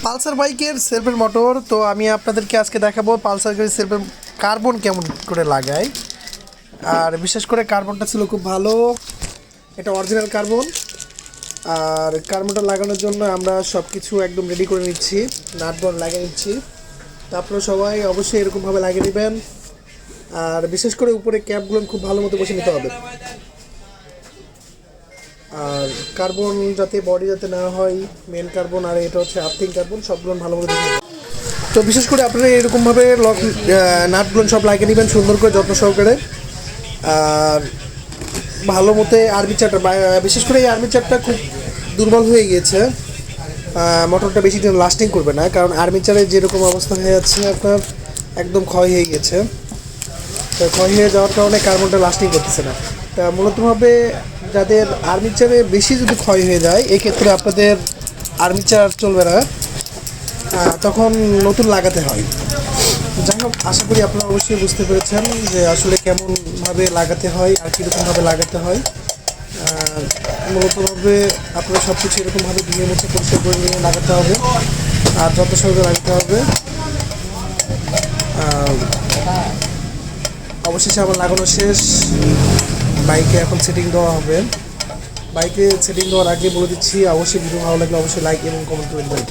Pulsar বাইকের সেলফের motor. তো আমি আপনাদেরকে আজকে দেখাবো পালসার গাড়ির সেলফের কার্বন কেমন করে লাগায়। আর বিশেষ করে কার্বনটা ছিল খুব ভালো, এটা অরিজিনাল কার্বন। আর কার্বনটা লাগানোর জন্য আমরা সব কিছু একদম রেডি করে নিচ্ছি, নাট বল্ট লাগিয়ে নিচ্ছি। তো আপনারা সবাই অবশ্যই এরকমভাবে লাগিয়ে নেবেন। আর বিশেষ করে উপরে ক্যাপগুলো খুব ভালো মতো বসে নিতে হবে। আর কার্বন যাতে বডি যাতে না হয়, মেন কার্বন আর এটা হচ্ছে আর্থিং কার্বন, সবগুলো ভালো মতো দেখে। তো বিশেষ করে আপনারা এরকমভাবে নাটগুলো সব লাগিয়ে নেবেন সুন্দর করে যত্ন সহকারে। আর ভালো মতো আর্মিচারটা, বিশেষ করে এই আর্মিচারটা খুব দুর্বল হয়ে গিয়েছে, মোটরটা বেশি দিন লাস্টিং করবে না, কারণ আর্মিচারে যেরকম অবস্থা হয়ে যাচ্ছে আপনার একদম ক্ষয় হয়ে গেছে। তো ক্ষয় হয়ে যাওয়ার কারণে কার্বনটা লাস্টিং করতেছে না। তা মূলতভাবে যাদের আর্মিচারে বেশি যদি ক্ষয় হয়ে যায়, এক্ষেত্রে আপনাদের আর্মিচার চলবে না, তখন নতুন লাগাতে হয়। যাই হোক, আশা করি আপনারা অবশ্যই বুঝতে পেরেছেন যে আসলে কেমনভাবে লাগাতে হয় আর কীরকমভাবে লাগাতে হয়। মূলতভাবে আপনারা সব কিছু এরকমভাবে ধুয়ে মুছে পরিষ্কার করে নিয়ে লাগাতে হবে আর যত সহজে লাগাতে হবে। অবশেষে আমার লাগানো শেষ, বাইকে এখন সেটিং দেওয়া হবে। বাইকে সেটিং দেওয়ার আগে বলে দিচ্ছি, অবশ্যই ভিডিও ভালো লাগলে অবশ্যই লাইক এবং কমেন্ট করবেন।